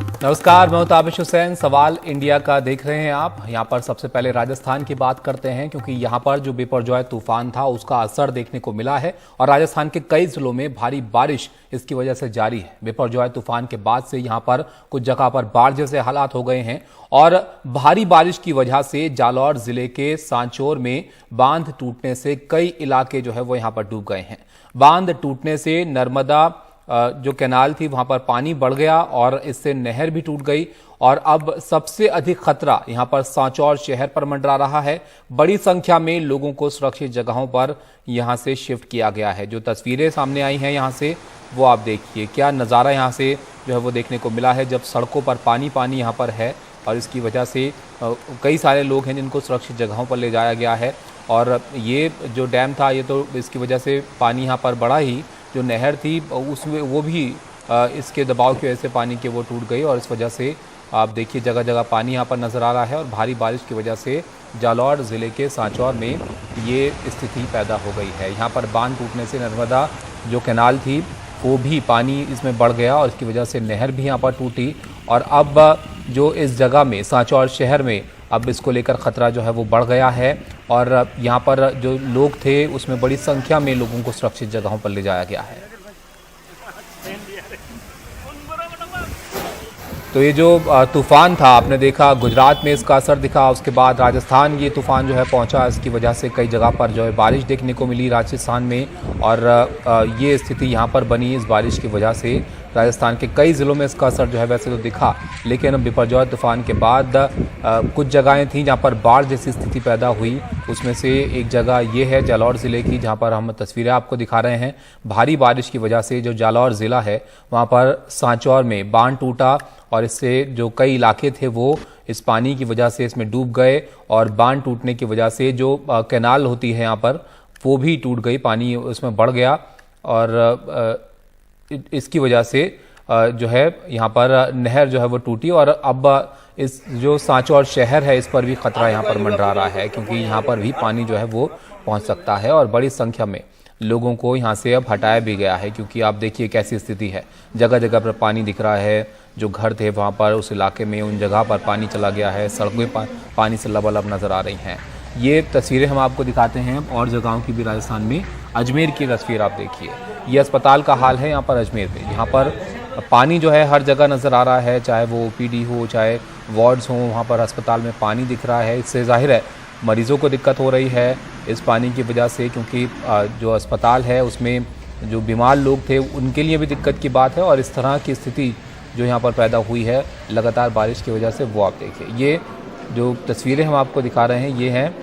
नमस्कार, मैं ताबिश हुसैन। सवाल इंडिया का देख रहे हैं आप। यहाँ पर सबसे पहले राजस्थान की बात करते हैं, क्योंकि यहाँ पर जो बिपरजॉय तूफान था उसका असर देखने को मिला है और राजस्थान के कई जिलों में भारी बारिश इसकी वजह से जारी है। बिपरजॉय तूफान के बाद से यहाँ पर कुछ जगह पर बाढ़ जैसे हालात हो गए हैं और भारी बारिश की वजह से जालौर जिले के सांचौर में बांध टूटने से कई इलाके जो है वो यहाँ पर डूब गए हैं। बांध टूटने से नर्मदा जो कैनाल थी वहां पर पानी बढ़ गया और इससे नहर भी टूट गई और अब सबसे अधिक खतरा यहां पर सांचौर शहर पर मंडरा रहा है। बड़ी संख्या में लोगों को सुरक्षित जगहों पर यहां से शिफ्ट किया गया है। जो तस्वीरें सामने आई हैं यहां से, वो आप देखिए, क्या नज़ारा यहां से जो है वो देखने को मिला है, जब सड़कों पर पानी पानी यहां पर है और इसकी वजह से कई सारे लोग हैं जिनको सुरक्षित जगहों पर ले जाया गया है। और ये जो डैम था, ये तो इसकी वजह से पानी यहाँ पर बढ़ा ही, जो नहर थी उसमें वो भी इसके दबाव की वजह से पानी के वो टूट गई और इस वजह से आप देखिए जगह जगह पानी यहाँ पर नज़र आ रहा है और भारी बारिश की वजह से जालौर ज़िले के सांचौर में ये स्थिति पैदा हो गई है। यहाँ पर बांध टूटने से नर्मदा जो कैनाल थी वो भी पानी इसमें बढ़ गया और इसकी वजह से नहर भी यहाँ पर टूटी और अब जो इस जगह में सांचौर शहर में अब इसको लेकर ख़तरा जो है वो बढ़ गया है और यहाँ पर जो लोग थे उसमें बड़ी संख्या में लोगों को सुरक्षित जगहों पर ले जाया गया है। तो ये जो तूफ़ान था, आपने देखा गुजरात में इसका असर दिखा, उसके बाद राजस्थान ये तूफ़ान जो है पहुंचा, इसकी वजह से कई जगह पर जो है बारिश देखने को मिली राजस्थान में और ये स्थिति यहाँ पर बनी। इस बारिश की वजह से राजस्थान के कई ज़िलों में इसका असर जो है वैसे तो दिखा, लेकिन बिपरजॉय तूफ़ान के बाद कुछ जगहें थीं जहाँ पर बाढ़ जैसी स्थिति पैदा हुई। उसमें से एक जगह ये है जालौर ज़िले की, जहाँ पर हम तस्वीरें आपको दिखा रहे हैं। भारी बारिश की वजह से जो जालौर ज़िला है वहाँ पर सांचौर में बांध टूटा और इससे जो कई इलाके थे वो इस पानी की वजह से इसमें डूब गए और बांध टूटने की वजह से जो कैनाल होती है यहाँ पर वो भी टूट गई, पानी उसमें बढ़ गया और इसकी वजह से जो है यहाँ पर नहर जो है वो टूटी और अब इस जो सांचौर शहर है इस पर भी खतरा यहाँ पर मंडरा रहा है, क्योंकि यहाँ पर भी पानी जो है वो पहुँच सकता है और बड़ी संख्या में लोगों को यहाँ से अब हटाया भी गया है। क्योंकि आप देखिए कैसी स्थिति है, जगह जगह पर पानी दिख रहा है। जो घर थे वहाँ पर उस इलाके में उन जगह पर पानी चला गया है, सड़कें पानी से लबालब नज़र आ रही हैं। ये तस्वीरें हम आपको दिखाते हैं और जगहों की भी राजस्थान में। अजमेर की तस्वीर आप देखिए, ये अस्पताल का हाल है यहाँ पर अजमेर में। यहाँ पर पानी जो है हर जगह नज़र आ रहा है, चाहे वो ओपीडी हो चाहे वार्ड्स हों, वहाँ पर अस्पताल में पानी दिख रहा है। इससे जाहिर है मरीज़ों को दिक्कत हो रही है इस पानी की वजह से, क्योंकि जो अस्पताल है उसमें जो बीमार लोग थे उनके लिए भी दिक्कत की बात है और इस तरह की स्थिति जो यहाँ पर पैदा हुई है लगातार बारिश की वजह से, वो आप देखिए। ये जो तस्वीरें हम आपको दिखा रहे हैं ये हैं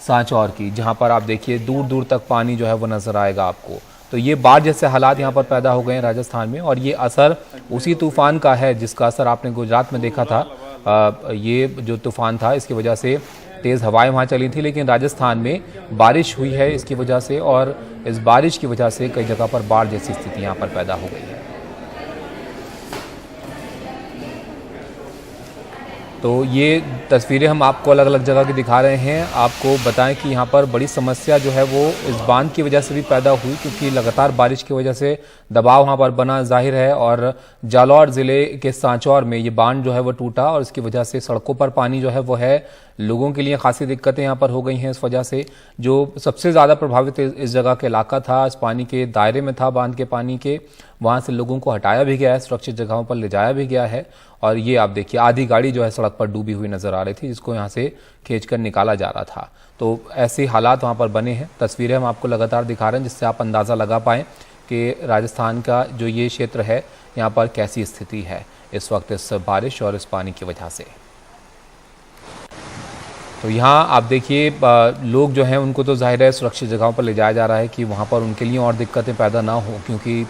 सांचौर की, जहाँ पर आप देखिए दूर दूर तक पानी जो है वो नज़र आएगा आपको। तो ये बाढ़ जैसे हालात यहाँ पर पैदा हो गए हैं राजस्थान में और ये असर उसी तूफ़ान का है जिसका असर आपने गुजरात में देखा था। ये जो तूफ़ान था इसकी वजह से तेज़ हवाएं वहाँ चली थी, लेकिन राजस्थान में बारिश हुई है इसकी वजह से और इस बारिश की वजह से कई जगह पर बाढ़ जैसी स्थिति यहाँ पर पैदा हो गई है। तो ये तस्वीरें हम आपको अलग अलग जगह की दिखा रहे हैं। आपको बताएं कि यहाँ पर बड़ी समस्या जो है वो इस बांध की वजह से भी पैदा हुई, क्योंकि लगातार बारिश की वजह से दबाव वहाँ पर बना जाहिर है और जालौर ज़िले के सांचौर में ये बांध जो है वो टूटा और इसकी वजह से सड़कों पर पानी जो है वो है, लोगों के लिए खासी दिक्कतें यहाँ पर हो गई हैं। इस वजह से जो सबसे ज़्यादा प्रभावित इस जगह का इलाका था, इस पानी के दायरे में था बांध के पानी के, वहाँ से लोगों को हटाया भी गया है, सुरक्षित जगहों पर ले जाया भी गया है। और ये आप देखिए आधी गाड़ी जो है सड़क पर डूबी हुई नज़र आ रही थी, जिसको यहाँ से खींचकर निकाला जा रहा था। तो ऐसे हालात वहाँ पर बने हैं। तस्वीरें हम आपको लगातार दिखा रहे हैं जिससे आप अंदाज़ा लगा पाएँ कि राजस्थान का जो ये क्षेत्र है यहाँ पर कैसी स्थिति है इस वक्त इस बारिश और इस पानी की वजह से। तो यहाँ आप देखिए लोग जो हैं उनको तो जाहिर है सुरक्षित जगहों पर ले जाया जा रहा है कि वहाँ पर उनके लिए और दिक्कतें पैदा ना हो, क्योंकि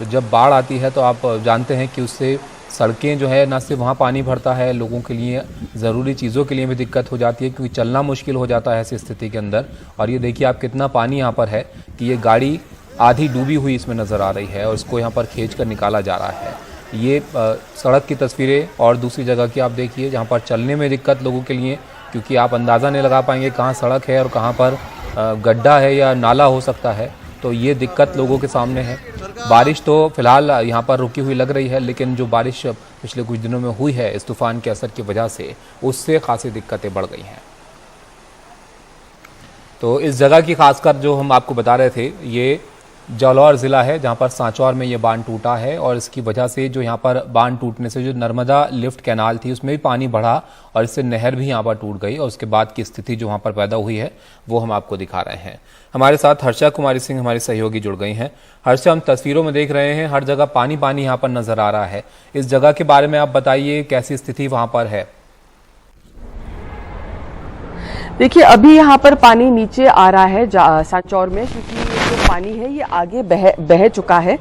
जब बाढ़ आती है तो आप जानते हैं कि उससे सड़कें जो है ना सिर्फ वहाँ पानी भरता है, लोगों के लिए ज़रूरी चीज़ों के लिए भी दिक्कत हो जाती है, क्योंकि चलना मुश्किल हो जाता है ऐसी स्थिति के अंदर। और ये देखिए आप कितना पानी यहाँ पर है कि ये गाड़ी आधी डूबी हुई इसमें नज़र आ रही है और इसको यहाँ पर खींच कर निकाला जा रहा है। ये सड़क की तस्वीरें और दूसरी जगह की आप देखिए जहाँ पर चलने में दिक्कत लोगों के लिए, क्योंकि आप अंदाज़ा नहीं लगा पाएंगे कहाँ सड़क है और कहाँ पर गड्ढा है या नाला हो सकता है। तो ये दिक्कत लोगों के सामने है। बारिश तो फिलहाल यहाँ पर रुकी हुई लग रही है, लेकिन जो बारिश पिछले कुछ दिनों में हुई है इस तूफान के असर की वजह से, उससे खासी दिक्कतें बढ़ गई हैं। तो इस जगह की खासकर जो हम आपको बता रहे थे, ये जालौर ज़िला है जहाँ पर सांचौर में ये बांध टूटा है और इसकी वजह से जो यहाँ पर बांध टूटने से जो नर्मदा लिफ्ट कैनाल थी उसमें भी पानी बढ़ा और इससे नहर भी यहाँ पर टूट गई और उसके बाद की स्थिति जो वहाँ पर पैदा हुई है वो हम आपको दिखा रहे हैं। हमारे साथ हर्षा कुमारी सिंह हमारी सहयोगी जुड़ गई हैं। हर्षा, हम तस्वीरों में देख रहे हैं हर जगह पानी पानी यहाँ पर नजर आ रहा है, इस जगह के बारे में आप बताइए कैसी स्थिति वहाँ पर है। देखिए, अभी यहाँ पर पानी नीचे आ रहा है सांचौर में, क्योंकि जो पानी है ये आगे बह चुका है।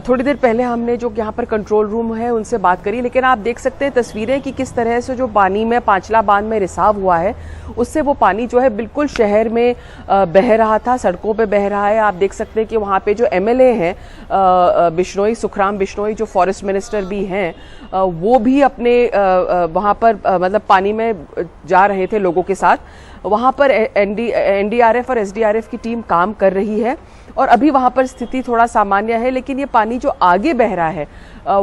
थोड़ी देर पहले हमने जो यहाँ पर कंट्रोल रूम है उनसे बात करी, लेकिन आप देख सकते हैं तस्वीरें कि किस तरह से जो पानी में पांचला बांध में रिसाव हुआ है उससे वो पानी जो है बिल्कुल शहर में बह रहा था, सड़कों पे बह रहा है। आप देख सकते हैं कि वहाँ पे जो एमएलए हैं बिश्नोई, सुखराम बिश्नोई, जो फॉरेस्ट मिनिस्टर भी हैं, वो भी अपने वहाँ पर मतलब पानी में जा रहे थे लोगों के साथ। वहाँ पर एनडीआरएफ और एसडीआरएफ की टीम काम कर रही है और अभी वहाँ पर स्थिति थोड़ा सामान्य है, लेकिन ये पानी जो आगे बह रहा है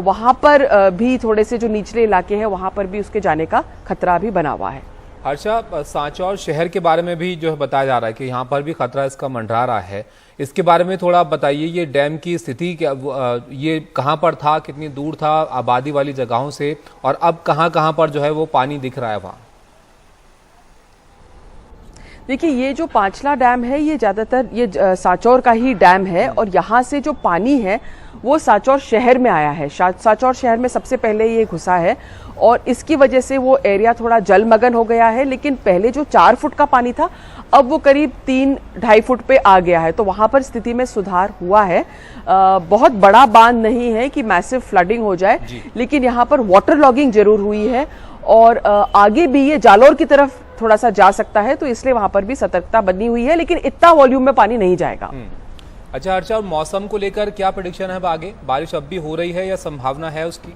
वहाँ पर भी थोड़े से जो निचले इलाके हैं वहाँ पर भी उसके जाने का खतरा भी बना हुआ है। हर्षा, सांचौर शहर के बारे में भी जो है बताया जा रहा है कि यहाँ पर भी खतरा इसका मंडरा रहा है, इसके बारे में थोड़ा बताइए। ये डैम की स्थिति क्या, ये कहाँ पर था, कितनी दूर था आबादी वाली जगहों से, और अब कहाँ पर जो है वो पानी दिख रहा है वहाँ? देखिए, ये जो पांचला डैम है ये ज्यादातर ये सांचौर का ही डैम है और यहाँ से जो पानी है वो सांचौर शहर में आया है। सांचौर शहर में सबसे पहले ये घुसा है और इसकी वजह से वो एरिया थोड़ा जलमग्न हो गया है। लेकिन पहले जो 4 फुट का पानी था अब वो करीब 3-2.5 फुट पे आ गया है, तो वहां पर स्थिति में सुधार हुआ है। बहुत बड़ा बांध नहीं है कि मैसिव फ्लडिंग हो जाए, लेकिन यहाँ पर वाटर लॉगिंग जरूर हुई है और आगे भी ये जालौर की तरफ थोड़ा सा जा सकता है, तो इसलिए वहां पर भी सतर्कता बनी हुई है, लेकिन इतना वॉल्यूम में पानी नहीं जाएगा। अच्छा हर्षा, और मौसम को लेकर क्या प्रेडिक्शन है आगे? बारिश अब भी हो रही है या संभावना है उसकी?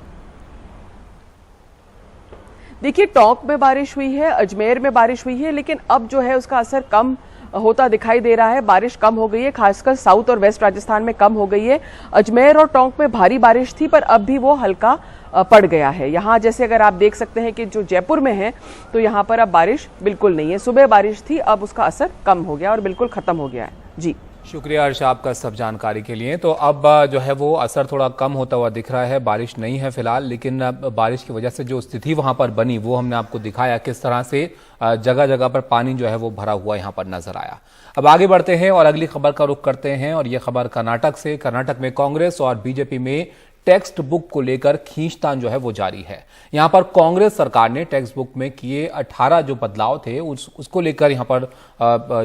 देखिए, टोंक में बारिश हुई है, अजमेर में बारिश हुई है, लेकिन अब जो है उसका असर कम होता दिखाई दे रहा है। बारिश कम हो गई है, खासकर साउथ और वेस्ट राजस्थान में कम हो गई है। अजमेर और टोंक में भारी बारिश थी पर अब भी वो हल्का पड़ गया है। यहाँ जैसे अगर आप देख सकते हैं कि जो जयपुर में है तो यहाँ पर अब बारिश बिल्कुल नहीं है। सुबह बारिश थी, अब उसका असर कम हो गया और बिल्कुल खत्म हो गया है। जी शुक्रिया हर्षा आपका सब जानकारी के लिए। तो अब जो है वो असर थोड़ा कम होता हुआ दिख रहा है, बारिश नहीं है फिलहाल, लेकिन बारिश की वजह से जो स्थिति वहां पर बनी वो हमने आपको दिखाया, किस तरह से जगह जगह पर पानी जो है वो भरा हुआ यहां पर नजर आया। अब आगे बढ़ते हैं और अगली खबर का रुख करते हैं और ये खबर कर्नाटक से। कर्नाटक में कांग्रेस और बीजेपी में टेक्स्ट बुक को लेकर खींचतान जो है वो जारी है। यहां पर कांग्रेस सरकार ने टेक्स्ट बुक में किए 18 जो बदलाव थे उसको लेकर यहां पर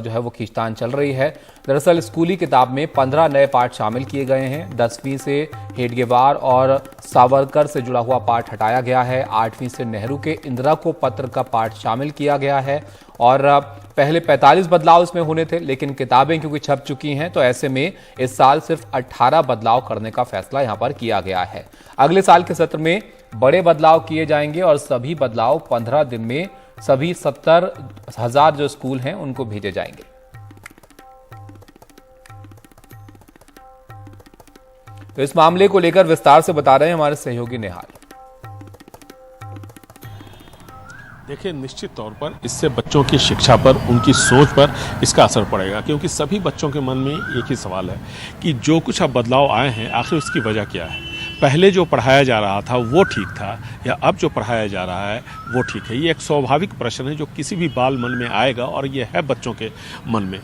जो है वो खींचतान चल रही है। दरअसल स्कूली किताब में 15 नए पाठ शामिल किए गए हैं। 10वीं से हेडगेवार और सावरकर से जुड़ा हुआ पाठ हटाया गया है। 8वीं से नेहरू के इंदिरा को पत्र का पाठ शामिल किया गया है और पहले 45 बदलाव इसमें होने थे, लेकिन किताबें क्योंकि छप चुकी हैं तो ऐसे में इस साल सिर्फ 18 बदलाव करने का फैसला यहां पर किया गया है। अगले साल के सत्र में बड़े बदलाव किए जाएंगे और सभी बदलाव 15 दिन में सभी 70,000 जो स्कूल हैं उनको भेजे जाएंगे। तो इस मामले को लेकर विस्तार से बता रहे हैं हमारे सहयोगी निहाल। देखिए, निश्चित तौर पर इससे बच्चों की शिक्षा पर, उनकी सोच पर इसका असर पड़ेगा, क्योंकि सभी बच्चों के मन में एक ही सवाल है कि जो कुछ अब बदलाव आए हैं आखिर उसकी वजह क्या है। पहले जो पढ़ाया जा रहा था वो ठीक था या अब जो पढ़ाया जा रहा है वो ठीक है? ये एक स्वाभाविक प्रश्न है जो किसी भी बाल मन में आएगा और ये है बच्चों के मन में।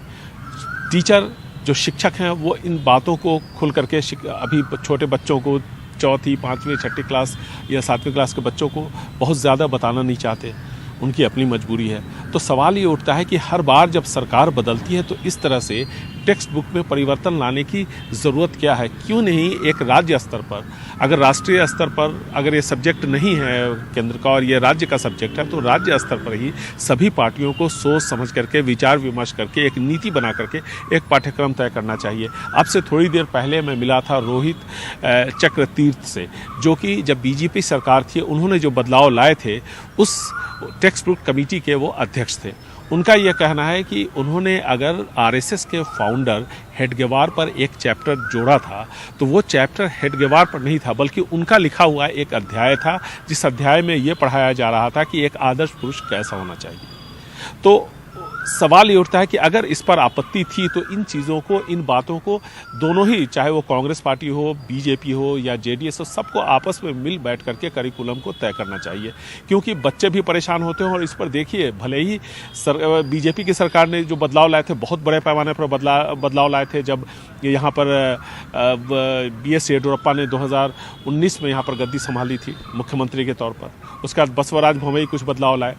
टीचर जो शिक्षक हैं वो इन बातों को खुल करके अभी छोटे बच्चों को, 4वीं, 5वीं, 6ठी क्लास या 7वीं क्लास के बच्चों को बहुत ज़्यादा बताना नहीं चाहते, उनकी अपनी मजबूरी है। तो सवाल ये उठता है कि हर बार जब सरकार बदलती है तो इस तरह से टेक्स्ट बुक में परिवर्तन लाने की ज़रूरत क्या है? क्यों नहीं एक राज्य स्तर पर, अगर राष्ट्रीय स्तर पर अगर ये सब्जेक्ट नहीं है केंद्र का और ये राज्य का सब्जेक्ट है, तो राज्य स्तर पर ही सभी पार्टियों को सोच समझ करके, विचार विमर्श करके, एक नीति बना करके एक पाठ्यक्रम तय करना चाहिए। अब से थोड़ी देर पहले मैं मिला था रोहित चक्रतीर्थ से, जो कि जब बीजेपी सरकार थी उन्होंने जो बदलाव लाए थे उस टेक्स्ट बुक कमेटी के वो अध्यक्ष थे। उनका यह कहना है कि उन्होंने अगर आरएसएस के फाउंडर हेडगेवार पर एक चैप्टर जोड़ा था तो वो चैप्टर हेडगेवार पर नहीं था, बल्कि उनका लिखा हुआ एक अध्याय था, जिस अध्याय में ये पढ़ाया जा रहा था कि एक आदर्श पुरुष कैसा होना चाहिए। तो सवाल ये उठता है कि अगर इस पर आपत्ति थी तो इन चीज़ों को, इन बातों को दोनों ही, चाहे वो कांग्रेस पार्टी हो, बीजेपी हो या जेडीएस हो, सबको आपस में मिल बैठ करके करिकुलम को तय करना चाहिए, क्योंकि बच्चे भी परेशान होते हैं। और इस पर देखिए, भले ही बीजेपी की सरकार ने जो बदलाव लाए थे, बहुत बड़े पैमाने पर बदलाव लाए थे। जब यहाँ पर BS येडियुरप्पा ने 2019 में यहाँ पर गद्दी संभाली थी मुख्यमंत्री के तौर पर, उसके बाद बसवराज बोम्मई कुछ बदलाव लाए,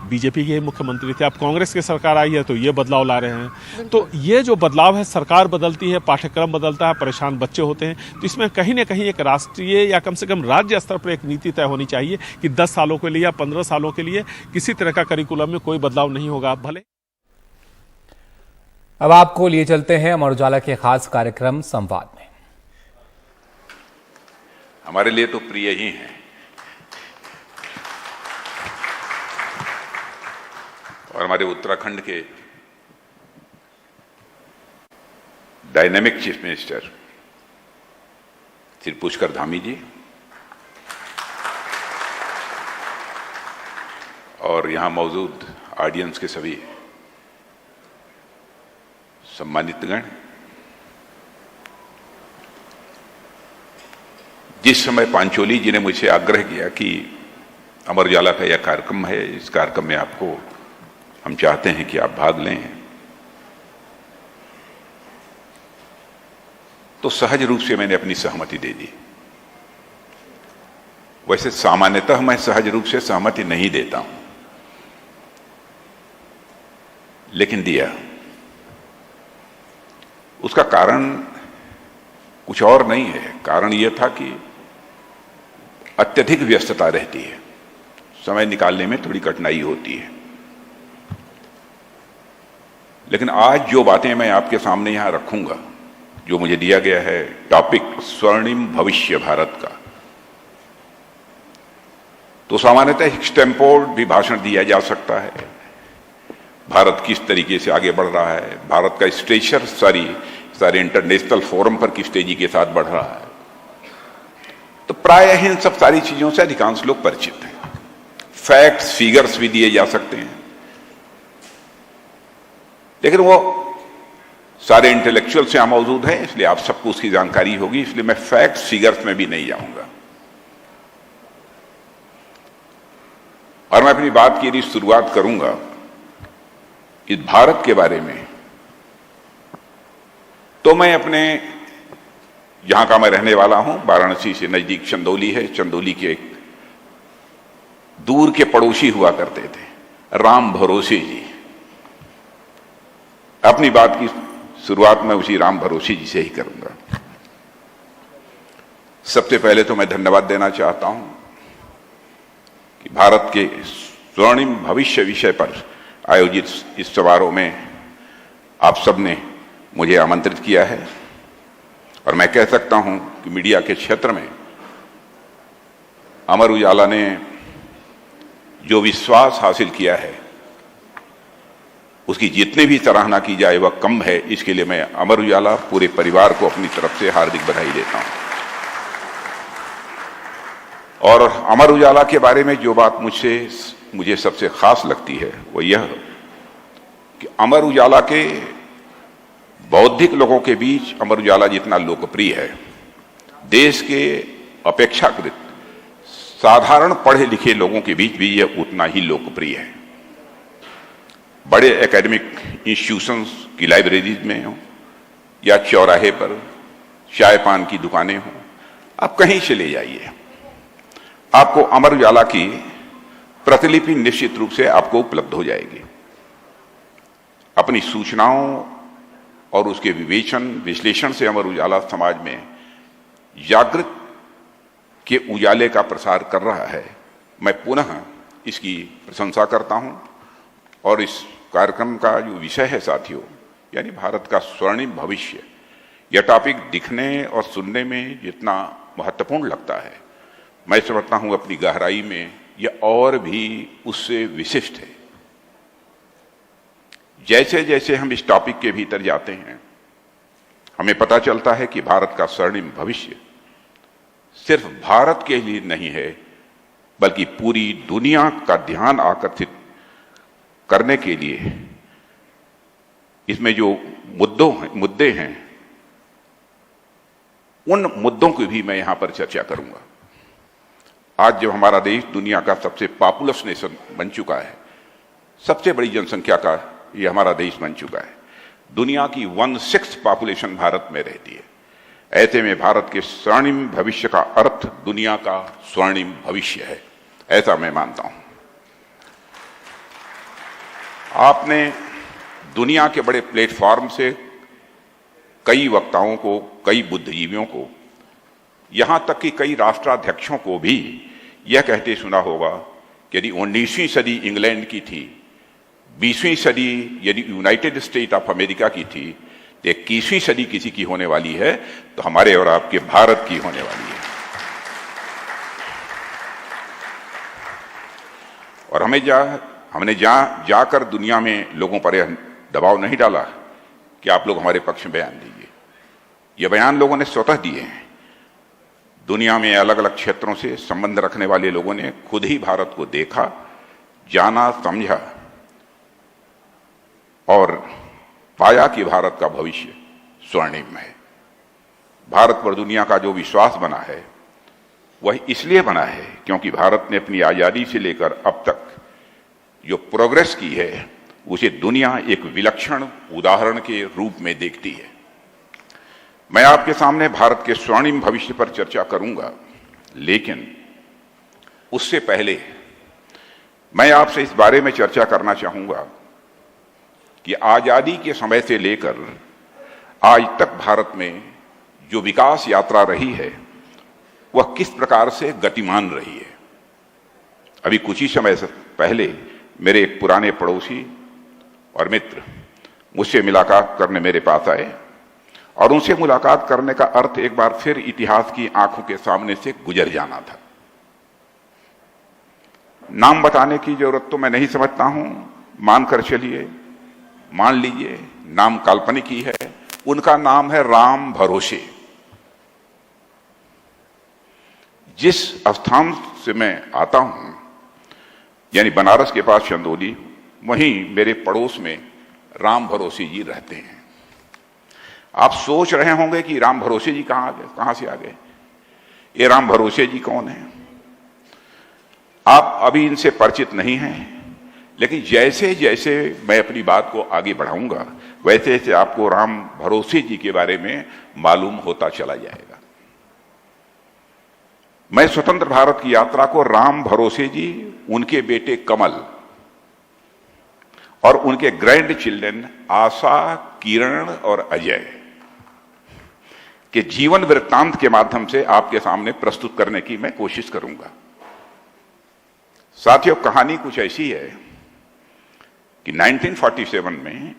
बीजेपी के मुख्यमंत्री थे। अब कांग्रेस की सरकार आई है तो ये बदलाव ला रहे हैं। तो ये जो बदलाव है, सरकार बदलती है, पाठ्यक्रम बदलता है, परेशान बच्चे होते हैं, तो इसमें कहीं ना कहीं एक राष्ट्रीय या कम से कम राज्य स्तर पर एक नीति तय होनी चाहिए कि 10 सालों के लिए या 15 सालों के लिए किसी तरह का करिकुलम में कोई बदलाव नहीं होगा। भले अब आपको लिए चलते हैं अमर उजाला के खास कार्यक्रम संवाद में। हमारे लिए तो प्रिय ही हैं, और हमारे उत्तराखंड के dynamic chief minister Shri Pushkar Dhami ji और यहां मौजूद ऑडियंस के सभी सम्मानितगण, जिस समय पांचोली जी ने मुझसे आग्रह किया कि अमर उजाला का यह कार्यक्रम है, इस कार्यक्रम में आपको हम चाहते हैं कि आप भाग लें, तो सहज रूप से मैंने अपनी सहमति दे दी। वैसे सामान्यतः मैं सहज रूप से सहमति नहीं देता हूं, लेकिन दिया। उसका कारण कुछ और नहीं है। कारण यह था कि अत्यधिक व्यस्तता रहती है, समय निकालने में थोड़ी कठिनाई होती है। लेकिन आज जो बातें मैं आपके सामने यहां रखूंगा, जो मुझे दिया गया है टॉपिक स्वर्णिम भविष्य भारत का, तो सामान्यतः एक्सटेम्पोर्ड भी भाषण दिया जा सकता है। भारत किस तरीके से आगे बढ़ रहा है, भारत का स्टेचर सारे इंटरनेशनल फोरम पर किस तेजी के साथ बढ़ रहा है, तो प्रायः इन सब सारी चीजों से अधिकांश लोग परिचित हैं। फैक्ट्स, फिगर्स भी दिए जा सकते हैं, लेकिन वो सारे इंटेलेक्चुअल्स यहां मौजूद हैं, इसलिए आप सबको उसकी जानकारी होगी, इसलिए मैं फैक्ट्स, फिगर्स में भी नहीं जाऊंगा। और मैं अपनी बात की यदि शुरुआत करूंगा इस भारत के बारे में, तो मैं अपने जहां का मैं रहने वाला हूं, वाराणसी से नजदीक चंदौली है, चंदौली के एक दूर के पड़ोसी हुआ करते थे राम भरोसे जी। अपनी बात की शुरुआत मैं उसी राम भरोसे जी से ही करूंगा। सबसे पहले तो मैं धन्यवाद देना चाहता हूं कि भारत के स्वर्णिम भविष्य विषय पर आयोजित इस समारोह में आप सबने मुझे आमंत्रित किया है। और मैं कह सकता हूं कि मीडिया के क्षेत्र में अमर उजाला ने जो विश्वास हासिल किया है, उसकी जितनी भी सराहना की जाए वह कम है। इसके लिए मैं अमर उजाला पूरे परिवार को अपनी तरफ से हार्दिक बधाई देता हूं। और अमर उजाला के बारे में जो बात मुझे सबसे खास लगती है वो यह कि अमर उजाला के बौद्धिक लोगों के बीच अमर उजाला जितना लोकप्रिय है, देश के अपेक्षाकृत साधारण पढ़े लिखे लोगों के बीच भी यह उतना ही लोकप्रिय है। बड़े एकेडमिक इंस्टीट्यूशंस की लाइब्रेरीज में हो या चौराहे पर चाय पान की दुकानें हो, आप कहीं से ले जाइए, आपको अमर उजाला की प्रतिलिपि निश्चित रूप से आपको उपलब्ध हो जाएगी। अपनी सूचनाओं और उसके विश्लेषण से अमर उजाला समाज में जागृत के उजाले का प्रसार कर रहा है। मैं पुनः इसकी प्रशंसा करता हूं। और इस कार्यक्रम का जो विषय है साथियों, यानी भारत का स्वर्णिम भविष्य, यह टॉपिक दिखने और सुनने में जितना महत्वपूर्ण लगता है, मैं समझता हूं अपनी गहराई में यह और भी उससे विशिष्ट है। जैसे जैसे हम इस टॉपिक के भीतर जाते हैं, हमें पता चलता है कि भारत का स्वर्णिम भविष्य सिर्फ भारत के लिए नहीं है, बल्कि पूरी दुनिया का ध्यान आकर्षित करने के लिए इसमें जो मुद्दे हैं, उन मुद्दों की भी मैं यहां पर चर्चा करूंगा। आज जब हमारा देश दुनिया का सबसे पॉपुलस नेशन बन चुका है, सबसे बड़ी जनसंख्या का ये हमारा देश बन चुका है, दुनिया की 1/6 पॉपुलेशन भारत में रहती है। ऐसे में भारत के स्वर्णिम भविष्य का अर्थ दुनिया का स्वर्णिम भविष्य है, ऐसा मैं मानता हूं। आपने दुनिया के बड़े प्लेटफॉर्म से कई वक्ताओं को, कई बुद्धिजीवियों को, यहां तक कि कई राष्ट्राध्यक्षों को भी यह कहते सुना होगा कि यदि 19वीं सदी इंग्लैंड की थी, 20वीं सदी यदि यूनाइटेड स्टेट ऑफ अमेरिका की थी, तो 21वीं सदी किसी की होने वाली है तो हमारे और आपके भारत की होने वाली है। और हमने जाकर दुनिया में लोगों पर यह दबाव नहीं डाला कि आप लोग हमारे पक्ष में बयान दीजिए। ये बयान लोगों ने स्वतः दिए हैं। दुनिया में अलग अलग क्षेत्रों से संबंध रखने वाले लोगों ने खुद ही भारत को देखा, जाना, समझा और पाया कि भारत का भविष्य स्वर्णिम है। भारत पर दुनिया का जो विश्वास बना है वह इसलिए बना है क्योंकि भारत ने अपनी आजादी से लेकर अब तक जो प्रोग्रेस की है, उसे दुनिया एक विलक्षण उदाहरण के रूप में देखती है। मैं आपके सामने भारत के स्वर्णिम भविष्य पर चर्चा करूंगा, लेकिन उससे पहले मैं आपसे इस बारे में चर्चा करना चाहूंगा कि आजादी के समय से लेकर आज तक भारत में जो विकास यात्रा रही है वह किस प्रकार से गतिमान रही है। अभी कुछ ही समय से पहले मेरे एक पुराने पड़ोसी और मित्र मुझसे मुलाकात करने मेरे पास आए और उनसे मुलाकात करने का अर्थ एक बार फिर इतिहास की आंखों के सामने से गुजर जाना था। नाम बताने की जरूरत तो मैं नहीं समझता हूं, मानकर चलिए, मान लीजिए नाम काल्पनिक ही है। उनका नाम है राम भरोसे। जिस स्थान से मैं आता हूं, यानी बनारस के पास चंदौली, वहीं मेरे पड़ोस में राम भरोसे जी रहते हैं। आप सोच रहे होंगे कि राम भरोसे जी कहां से आ गए? ये राम भरोसे जी कौन है? आप अभी इनसे परिचित नहीं हैं, लेकिन जैसे जैसे मैं अपनी बात को आगे बढ़ाऊंगा वैसे वैसे आपको राम भरोसे जी के बारे में मालूम होता चला जाएगा। मैं स्वतंत्र भारत की यात्रा को राम भरोसे जी, उनके बेटे कमल और उनके ग्रैंड चिल्ड्रन आशा, किरण और अजय के जीवन वृत्तांत के माध्यम से आपके सामने प्रस्तुत करने की मैं कोशिश करूंगा। साथियों, कहानी कुछ ऐसी है कि 1947 में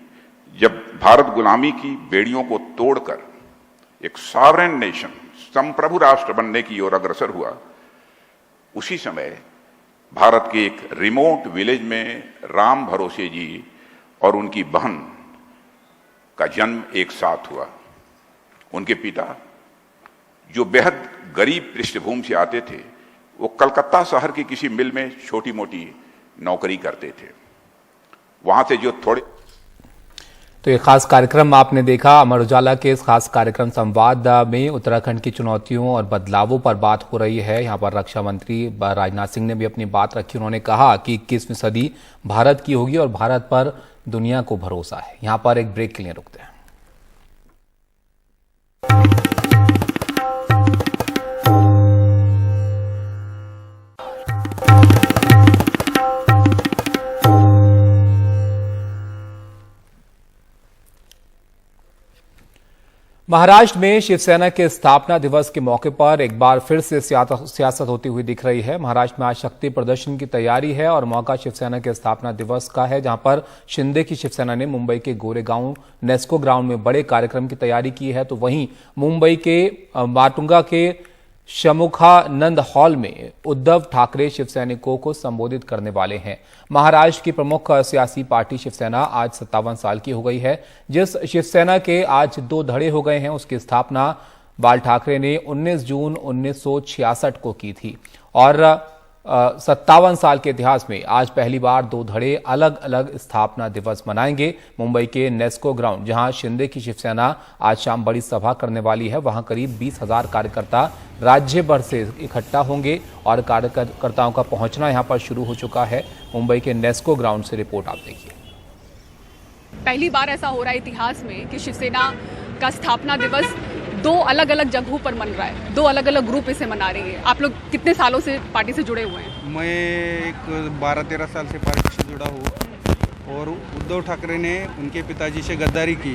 जब भारत गुलामी की बेड़ियों को तोड़कर एक सॉवरेन नेशन, संप्रभु राष्ट्र बनने की ओर अग्रसर हुआ, उसी समय भारत के एक रिमोट विलेज में राम भरोसे जी और उनकी बहन का जन्म एक साथ हुआ। उनके पिता, जो बेहद गरीब पृष्ठभूमि से आते थे, वो कलकत्ता शहर की किसी मिल में छोटी मोटी नौकरी करते थे। वहां से जो थोड़े तो ये खास कार्यक्रम आपने देखा। अमर उजाला के इस खास कार्यक्रम संवाद में उत्तराखंड की चुनौतियों और बदलावों पर बात हो रही है। यहाँ पर रक्षा मंत्री राजनाथ सिंह ने भी अपनी बात रखी। उन्होंने कहा कि 21वीं सदी भारत की होगी और भारत पर दुनिया को भरोसा है। यहाँ पर एक ब्रेक के लिए रुकते हैं। महाराष्ट्र में शिवसेना के स्थापना दिवस के मौके पर एक बार फिर से सियासत होती हुई दिख रही है। महाराष्ट्र में आज शक्ति प्रदर्शन की तैयारी है और मौका शिवसेना के स्थापना दिवस का है, जहां पर शिंदे की शिवसेना ने मुंबई के गोरेगांव नेस्को ग्राउंड में बड़े कार्यक्रम की तैयारी की है, तो वहीं मुंबई के माटुंगा के शमुखानंद हॉल में उद्धव ठाकरे शिवसैनिकों को संबोधित करने वाले हैं। महाराष्ट्र की प्रमुख सियासी पार्टी शिवसेना आज 57 साल की हो गई है। जिस शिवसेना के आज 2 धड़े हो गए हैं, उसकी स्थापना बाल ठाकरे ने 19 जून 1966 को की थी और 57 साल के इतिहास में आज पहली बार 2 धड़े अलग अलग स्थापना दिवस मनाएंगे। मुंबई के नेस्को ग्राउंड, जहां शिंदे की शिवसेना आज शाम बड़ी सभा करने वाली है, वहां करीब 20,000 कार्यकर्ता राज्य भर से इकट्ठा होंगे और कार्यकर्ताओं का पहुंचना यहां पर शुरू हो चुका है। मुंबई के नेस्को ग्राउंड से रिपोर्ट आप देखिए। पहली बार ऐसा हो रहा है इतिहास में कि शिवसेना का स्थापना दिवस 2 अलग अलग जगहों पर मन रहा है, 2 अलग अलग ग्रुप इसे मना रही है। आप लोग कितने सालों से पार्टी से जुड़े हुए हैं? मैं एक 12-13 साल से पार्टी से जुड़ा हूँ और उद्धव ठाकरे ने उनके पिताजी से गद्दारी की।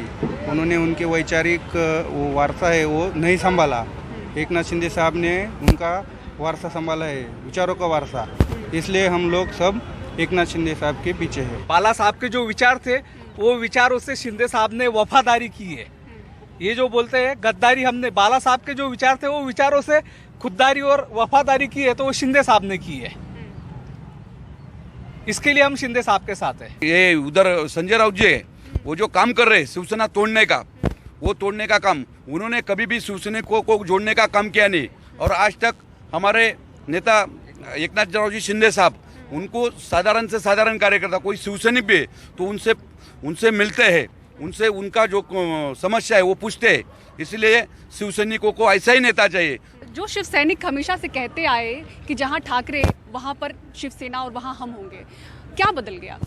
उन्होंने उनके वैचारिक वो वारसा है वो नहीं संभाला। एकनाथ शिंदे साहब ने उनका वारसा संभाला है, विचारों का वारसा। इसलिए हम लोग सब एकनाथ शिंदे साहब के पीछे हैं। बाला साहब के जो विचार थे वो विचारों से शिंदे साहब ने वफादारी की है। ये जो बोलते हैं गद्दारी, हमने बाला साहब के जो विचार थे वो विचारों से खुददारी और वफादारी की है, तो वो शिंदे साहब ने की है। इसके लिए हम शिंदे साहब के साथ हैं। ये उधर संजय राउत जी है, वो जो काम कर रहे हैं शिवसेना तोड़ने का, वो तोड़ने का काम उन्होंने कभी भी शिवसेना को जोड़ने का काम किया नहीं। और आज तक हमारे नेता एकनाथ शिंदे साहब, उनको साधारण से साधारण कार्यकर्ता कोई शिवसैनिक भी है तो उनसे मिलते हैं, उनसे उनका जो समस्या है वो पूछते हैं। इसलिए शिवसैनिकों को ऐसा ही नेता चाहिए। जो शिव सैनिक हमेशा से कहते आए कि जहां ठाकरे वहां पर शिवसेना और वहां हम होंगे, क्या बदल गया?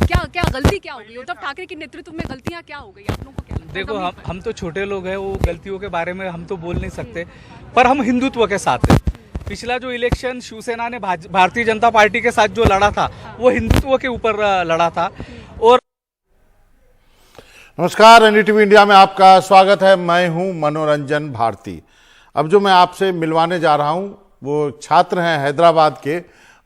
क्या गलती क्या हो गई? उद्धव ठाकरे के नेतृत्व में गलतियां क्या हो गई? आप लोगों को क्या लगता है? देखो, हम तो छोटे लोग हैं, वो गलतियों के बारे में हम तो बोल नहीं सकते, पर हम हिंदुत्व के साथ हैं। पिछला जो इलेक्शन शिवसेना ने भारतीय जनता पार्टी के साथ जो लड़ा था वो हिंदुत्व के ऊपर लड़ा था। और नमस्कार, एनडीटीवी इंडिया में आपका स्वागत है। मैं हूं मनोरंजन भारती। अब जो मैं आपसे मिलवाने जा रहा हूं वो छात्र हैं हैदराबाद के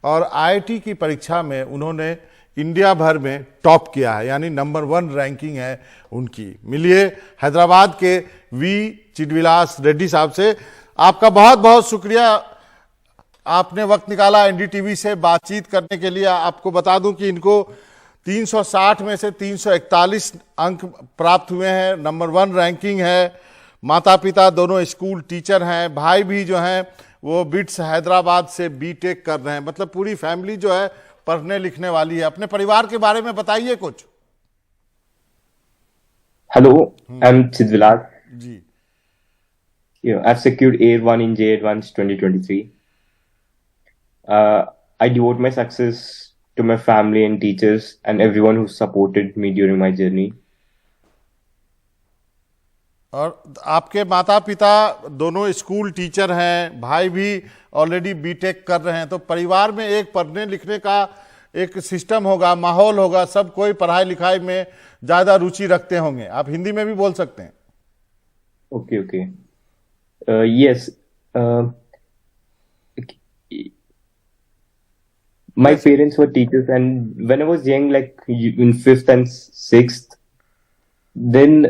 और आईआईटी की परीक्षा में उन्होंने इंडिया भर में टॉप किया है, यानी नंबर 1 रैंकिंग है उनकी। मिलिए हैदराबाद के वी चिदविलास रेड्डी साहब से। आपका बहुत बहुत शुक्रिया, आपने वक्त निकाला एनडीटीवी से बातचीत करने के लिए। आपको बता दूं कि इनको 360 में से 341 अंक प्राप्त हुए हैं, नंबर 1 रैंकिंग है। माता पिता दोनों स्कूल टीचर हैं, भाई भी जो हैं वो बिट्स हैदराबाद से बीटेक कर रहे हैं। मतलब पूरी फैमिली जो है पढ़ने लिखने वाली है। अपने परिवार के बारे में बताइए कुछ। Hello, I'm Chidvilas. Ji, I've secured A1 in JED Advanced 2023. I devote my success to my family and teachers and everyone who supported me during my journey. और आपके माता पिता दोनों स्कूल टीचर हैं, भाई भी ऑलरेडी बीटेक कर रहे हैं, तो परिवार में एक पढ़ने लिखने का एक सिस्टम होगा, माहौल होगा, सब कोई पढ़ाई लिखाई में ज़्यादा रुचि रखते होंगे। आप हिंदी में भी बोल सकते हैं। Okay. Yes. My parents were teachers, and when I was young, like in 5th and 6th, then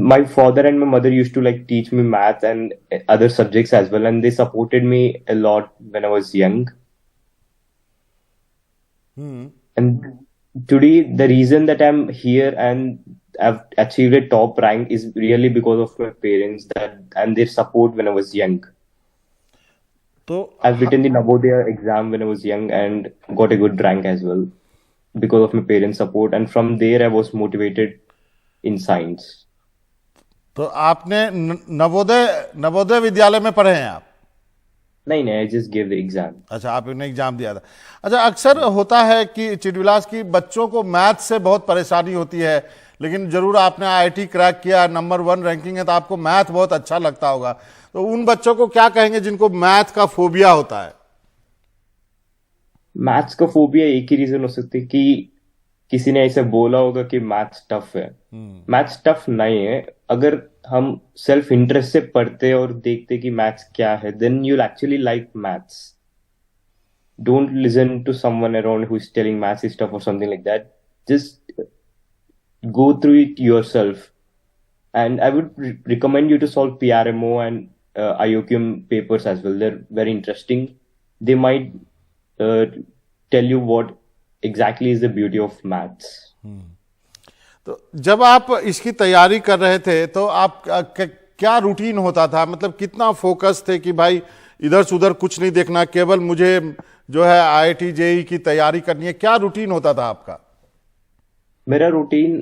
my father and my mother used to like teach me math and other subjects as well, and they supported me a lot when I was young. And today, the reason that I'm here and I've achieved a top rank is really because of my parents and their support when I was young. तो I've written the Navodaya exam when I was young and got a good rank as well because of my parents' support. And from there, I was motivated in science. तो आपने नवोदय विद्यालय में पढ़े हैं आप? नहीं, I just gave the exam. अच्छा, आपने exam दिया था। अच्छा, अक्सर होता है कि चिदविलास की बच्चों को मैथ से बहुत परेशानी होती है, लेकिन जरूर आपने आईआईटी क्रैक किया, नंबर 1 रैंकिंग है, तो आपको मैथ बहुत अच्छा लगता होगा। तो उन बच्चों को क्या कहेंगे जिनको मैथ का फोबिया होता है? मैथ्स का फोबिया एक ही रीजन हो सकती है कि किसी ने ऐसे बोला होगा कि मैथ्स टफ है। मैथ्स टफ नहीं है। अगर हम सेल्फ इंटरेस्ट से पढ़ते और देखते कि मैथ्स क्या है, then you will actually like maths. Don't listen to someone around who is telling maths is tough और something like that. Just go through it yourself, and I would recommend you to solve PRMO and IOQM papers as well. They're very interesting. They might uh, tell you what exactly is the beauty of maths. तो जब आप इसकी तैयारी कर रहे थे तो आप क्या रूटीन होता था, मतलब कितना फोकस थे कि भाई इधर से उधर कुछ नहीं देखना, केवल मुझे जो है IIT JEE की तैयारी करनी है, क्या रूटीन होता था आपका? मेरा routine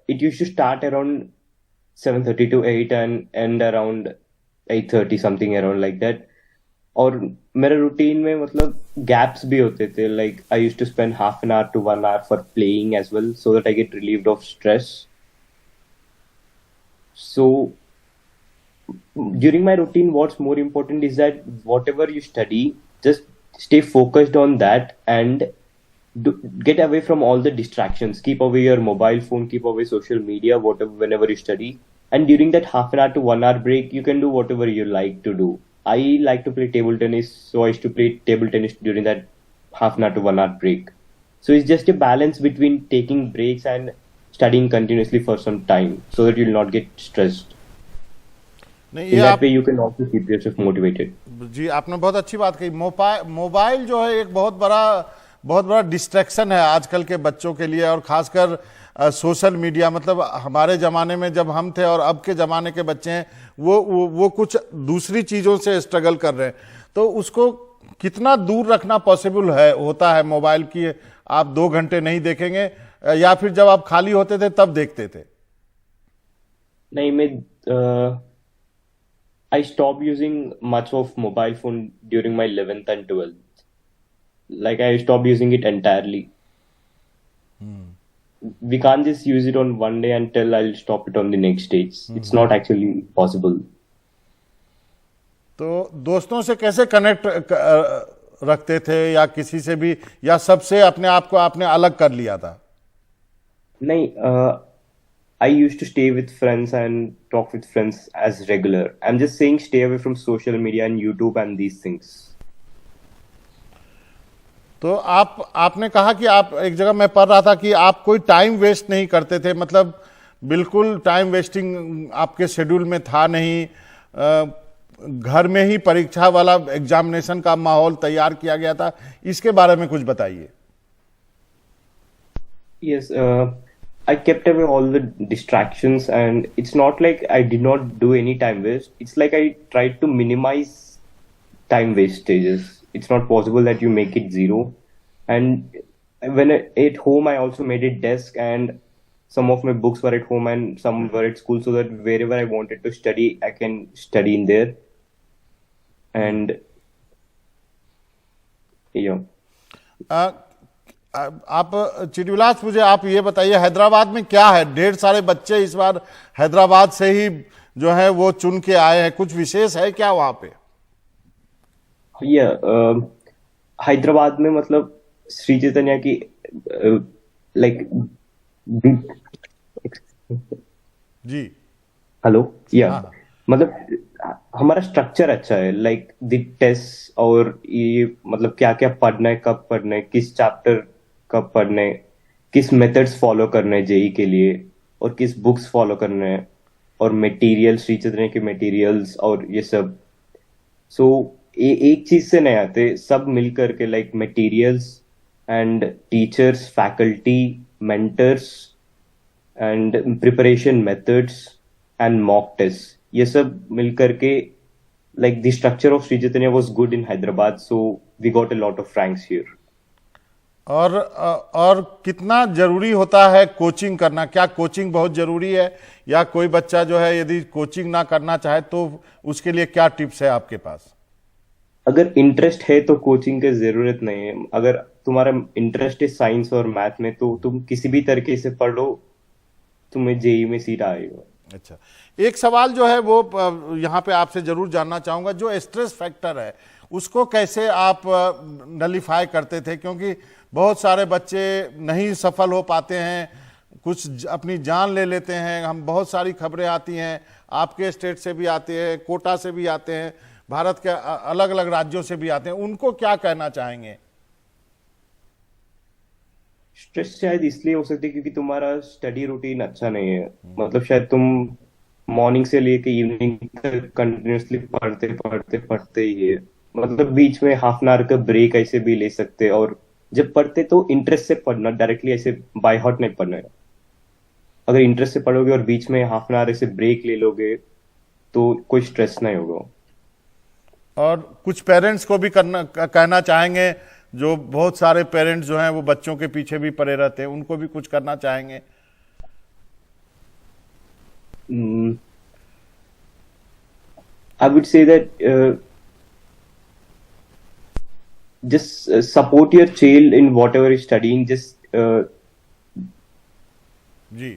it used to start around 7:30 to 8 and end around 8:30 something around like that. और मेरे रूटीन में मतलब गैप्स भी होते थे, like I used to spend half an hour to 1 hour for playing as well so that I get relieved of stress. So during my routine, what's more important is that whatever you study, just stay focused on that and get away from all the distractions. Keep away your mobile phone, keep away social media, whatever, whenever you study. And during that half an hour to 1 hour break, you can do whatever you like to do. I like to play table tennis, so I used to play table tennis during that half an hour to 1 hour break. So it's just a balance between taking breaks and studying continuously for some time, so that you'll not get stressed. नहीं, In ये that आप way, you can also keep yourself motivated. जी आपने बहुत अच्छी बात कही. Mobile जो है एक बहुत बड़ा डिस्ट्रैक्शन है आजकल के बच्चों के लिए, और खासकर सोशल मीडिया. मतलब हमारे ज़माने में जब हम थे और अब के ज़माने के बच्चे हैं वो कुछ दूसरी चीज़ों से स्ट्रगल कर रहे हैं. तो उसको कितना दूर रखना पॉसिबल होता है मोबाइल की? आप 2 घंटे नहीं देखेंगे, या फिर जब आप खाली होते थे तब देखते थे? नहीं, मैं I stopped using much of mobile phone during my 11th and 12th. Like I stopped using it entirely. We can't just use it on one day and tell I'll stop it on the next day. It's not actually possible. तो दोस्तों से कैसे connect रखते थे, या किसी से भी, या सबसे अपने आप को आपने अलग कर लिया था? नहीं, I used to stay with friends and talk with friends as regular. I'm just saying stay away from social media and YouTube and these things. तो आपने कहा कि आप एक जगह मैं पढ़ रहा था कि आप कोई टाइम वेस्ट नहीं करते थे, मतलब बिल्कुल टाइम वेस्टिंग आपके शेड्यूल में था नहीं. घर में ही परीक्षा वाला एग्जामिनेशन का माहौल तैयार किया गया था. इसके बारे में कुछ बताइए. Yes, I kept away all the distractions, and it's not like I did not do any time waste. It's like I tried to minimize time wastages. It's not possible that you make it zero. And when at home, I also made a desk, and some of my books were at home and some were at school, so that wherever I wanted to study, I can study in there. And yeah. आप चिड़विलास, मुझे आप ये बताइए, हैदराबाद में क्या है? ढेर सारे बच्चे इस बार हैदराबाद से ही जो है वो चुन के आए हैं. कुछ विशेष है क्या वहां पे? हैदराबाद में मतलब श्री चैतन्य की लाइक जी हेलो मतलब हमारा स्ट्रक्चर अच्छा है, लाइक द टेस्ट और ये मतलब क्या क्या पढ़ना है, कब पढ़ना है, किस चैप्टर कब पढ़ना है, किस मेथड्स फॉलो करना है जेई के लिए, और किस बुक्स फॉलो करना है, और मटेरियल श्री चैतन्य के मटेरियल्स और ये सब. सो एक चीज से नहीं आते, सब मिलकर के like materials and teachers, faculty, mentors and preparation methods and mock test, ये सब मिलकर के like the structure of Sri Chaitanya was good in Hyderabad, so we got a lot of ranks here. और कितना जरूरी होता है कोचिंग करना? क्या कोचिंग बहुत जरूरी है, या कोई बच्चा जो है यदि कोचिंग ना करना चाहे तो उसके लिए क्या टिप्स है आपके पास? अगर इंटरेस्ट है तो कोचिंग की जरूरत नहीं है. अगर तुम्हारा इंटरेस्ट है साइंस और मैथ में, तो तुम किसी भी तरीके से पढ़ लो, तुम्हें जेई में सीट आएगा. अच्छा, एक सवाल जो है वो यहाँ पे आपसे जरूर जानना चाहूंगा, जो स्ट्रेस फैक्टर है उसको कैसे आप नलिफाई करते थे? क्योंकि बहुत सारे बच्चे नहीं सफल हो पाते हैं, कुछ अपनी जान ले लेते हैं. हम बहुत सारी खबरें आती हैं, आपके स्टेट से भी आते हैं, कोटा से भी आते हैं, भारत के अलग अलग राज्यों से भी आते हैं. उनको क्या कहना चाहेंगे? स्ट्रेस शायद इसलिए हो सकती है क्योंकि तुम्हारा स्टडी रूटीन अच्छा नहीं है. मतलब शायद तुम मॉर्निंग से लेके इवनिंग तक कंटिन्यूअसली पढ़ते पढ़ते पढ़ते ही है। मतलब बीच में हाफ एन आवर का ब्रेक ऐसे भी ले सकते, और जब पढ़ते तो इंटरेस्ट से पढ़ना, डायरेक्टली ऐसे बाय हार्ट नहीं पढ़ना है। अगर इंटरेस्ट से पढ़ोगे और बीच में हाफ एन आवर ऐसे ब्रेक ले लोगे तो कोई स्ट्रेस नहीं होगा। और कुछ पेरेंट्स को भी कहना चाहेंगे, जो बहुत सारे पेरेंट्स जो हैं वो बच्चों के पीछे भी पड़े रहते हैं, उनको भी कुछ करना चाहेंगे? I would say that just support your child in whatever is studying. Just ji,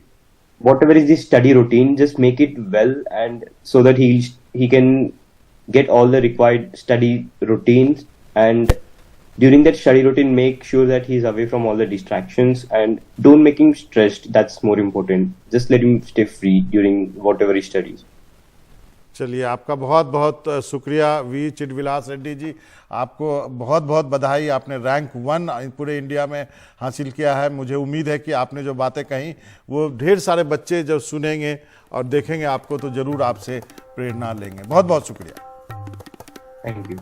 whatever is the study routine, just make it well, and so that he can get all the required study routines. And during that study routine, make sure that he's away from all the distractions and don't make him stressed. That's more important. Just let him stay free during whatever he studies. चलिए, आपका बहुत बहुत शुक्रिया we चिदविलास Reddy ji. आपको बहुत बहुत बधाई, आपने रैंक 1 पूरे इंडिया में हासिल किया है। मुझे उम्मीद है कि आपने जो बातें कही वो ढेर सारे बच्चे जब सुनेंगे और देखेंगे आपको तो जरूर आपसे प्रेरणा लेंगे। बहुत बहुत शुक्रिया। Thank you.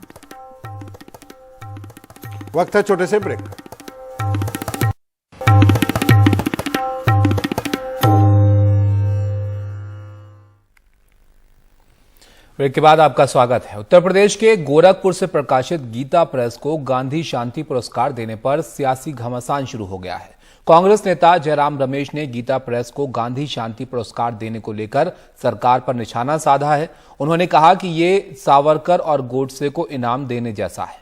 वक्त है छोटे से ब्रेक। ब्रेक के बाद आपका स्वागत है। उत्तर प्रदेश के गोरखपुर से प्रकाशित गीता प्रेस को गांधी शांति पुरस्कार देने पर सियासी घमासान शुरू हो गया है। कांग्रेस नेता जयराम रमेश ने गीता प्रेस को गांधी शांति पुरस्कार देने को लेकर सरकार पर निशाना साधा है। उन्होंने कहा कि ये सावरकर और गोडसे को इनाम देने जैसा है।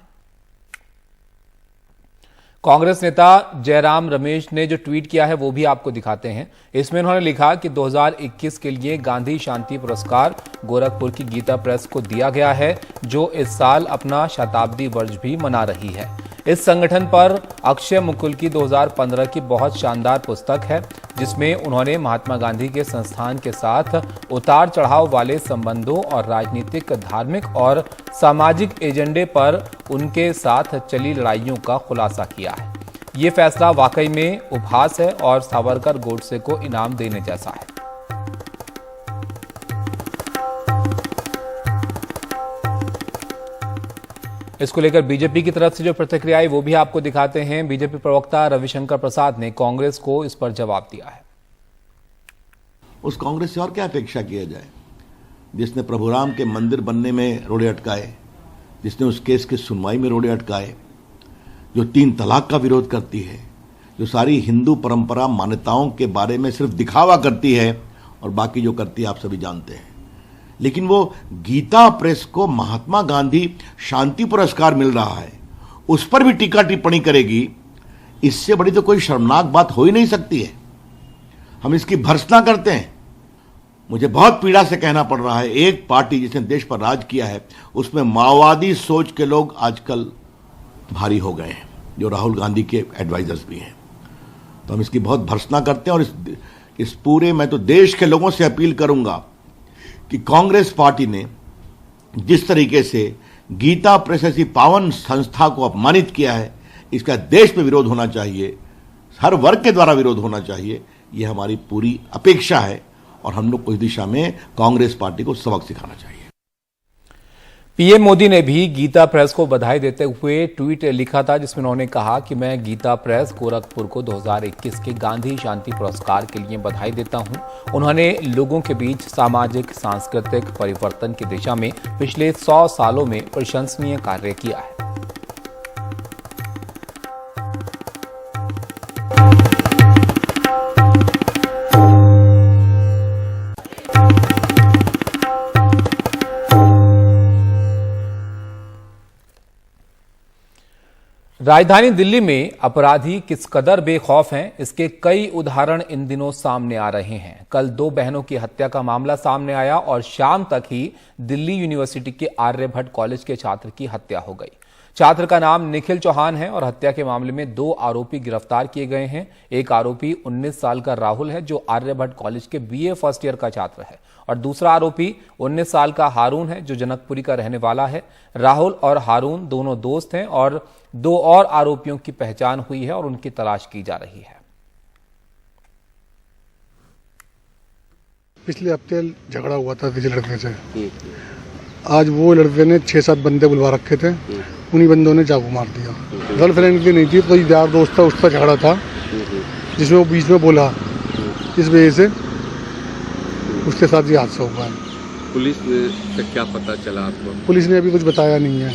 कांग्रेस नेता जयराम रमेश ने जो ट्वीट किया है वो भी आपको दिखाते हैं। इसमें उन्होंने लिखा कि 2021 के लिए गांधी शांति पुरस्कार गोरखपुर की गीता प्रेस को दिया गया है, जो इस साल अपना शताब्दी वर्ष भी मना रही है। इस संगठन पर अक्षय मुकुल की 2015 की बहुत शानदार पुस्तक है, जिसमें उन्होंने महात्मा गांधी के संस्थान के साथ उतार चढ़ाव वाले संबंधों और राजनीतिक, धार्मिक और सामाजिक एजेंडे पर उनके साथ चली लड़ाइयों का खुलासा किया है। ये फैसला वाकई में उपहास है और सावरकर गोडसे को इनाम देने जैसा है। इसको लेकर बीजेपी की तरफ से जो प्रतिक्रिया आई वो भी आपको दिखाते हैं। बीजेपी प्रवक्ता रविशंकर प्रसाद ने कांग्रेस को इस पर जवाब दिया है। उस कांग्रेस से और क्या अपेक्षा किया जाए, जिसने प्रभुराम के मंदिर बनने में रोड़े अटकाए, जिसने उस केस की सुनवाई में रोड़े अटकाए, जो 3 तलाक का विरोध करती है, जो सारी हिंदू परंपरा मान्यताओं के बारे में सिर्फ दिखावा करती है और बाकी जो करती है आप सभी जानते हैं। लेकिन वो गीता प्रेस को महात्मा गांधी शांति पुरस्कार मिल रहा है, उस पर भी टीका टिप्पणी करेगी। इससे बड़ी तो कोई शर्मनाक बात हो ही नहीं सकती है। हम इसकी भर्त्सना करते हैं। मुझे बहुत पीड़ा से कहना पड़ रहा है, एक पार्टी जिसने देश पर राज किया है उसमें माओवादी सोच के लोग आजकल भारी हो गए हैं, जो राहुल गांधी के एडवाइजर्स भी हैं। तो हम इसकी बहुत भर्त्सना करते हैं। और इस पूरे, मैं तो देश के लोगों से अपील करूंगा कि कांग्रेस पार्टी ने जिस तरीके से गीता प्रेस ऐसी पावन संस्था को अपमानित किया है, इसका देश में विरोध होना चाहिए, हर वर्ग के द्वारा विरोध होना चाहिए। यह हमारी पूरी अपेक्षा है और हम लोग को इस दिशा में कांग्रेस पार्टी को सबक सिखाना चाहिए। पीएम मोदी ने भी गीता प्रेस को बधाई देते हुए ट्वीट लिखा था, जिसमें उन्होंने कहा कि मैं गीता प्रेस गोरखपुर को 2021 के गांधी शांति पुरस्कार के लिए बधाई देता हूं। उन्होंने लोगों के बीच सामाजिक सांस्कृतिक परिवर्तन की दिशा में पिछले 100 सालों में प्रशंसनीय कार्य किया है। राजधानी दिल्ली में अपराधी किस कदर बेखौफ हैं, इसके कई उदाहरण इन दिनों सामने आ रहे हैं। कल 2 बहनों की हत्या का मामला सामने आया और शाम तक ही दिल्ली यूनिवर्सिटी के आर्यभट्ट कॉलेज के छात्र की हत्या हो गई। छात्र का नाम निखिल चौहान है और हत्या के मामले में 2 आरोपी गिरफ्तार किए गए हैं। एक आरोपी 19 साल का राहुल है, जो आर्यभट्ट कॉलेज के बीए फर्स्ट ईयर का छात्र है, और दूसरा आरोपी 19 साल का हारून है, जो जनकपुरी का रहने वाला है। राहुल और हारून दोनों दोस्त हैं और 2 और आरोपियों की पहचान हुई है और उनकी तलाश की जा रही है। पिछले हफ्ते झगड़ा हुआ था किसी लड़के से। आज वो लड़के ने 6-7 बंदे बुलवा रखे थे, उन्हीं बंदों ने चाकू मार दिया। गर्लफ्रेंड की नहीं थी, तो यार दोस्त था, उसका झगड़ा था जिसमें वो बीच में बोला, इस वजह से उसके साथ ये हादसा हुआ है। पुलिस से क्या पता चला आपको? पुलिस ने अभी कुछ बताया नहीं है।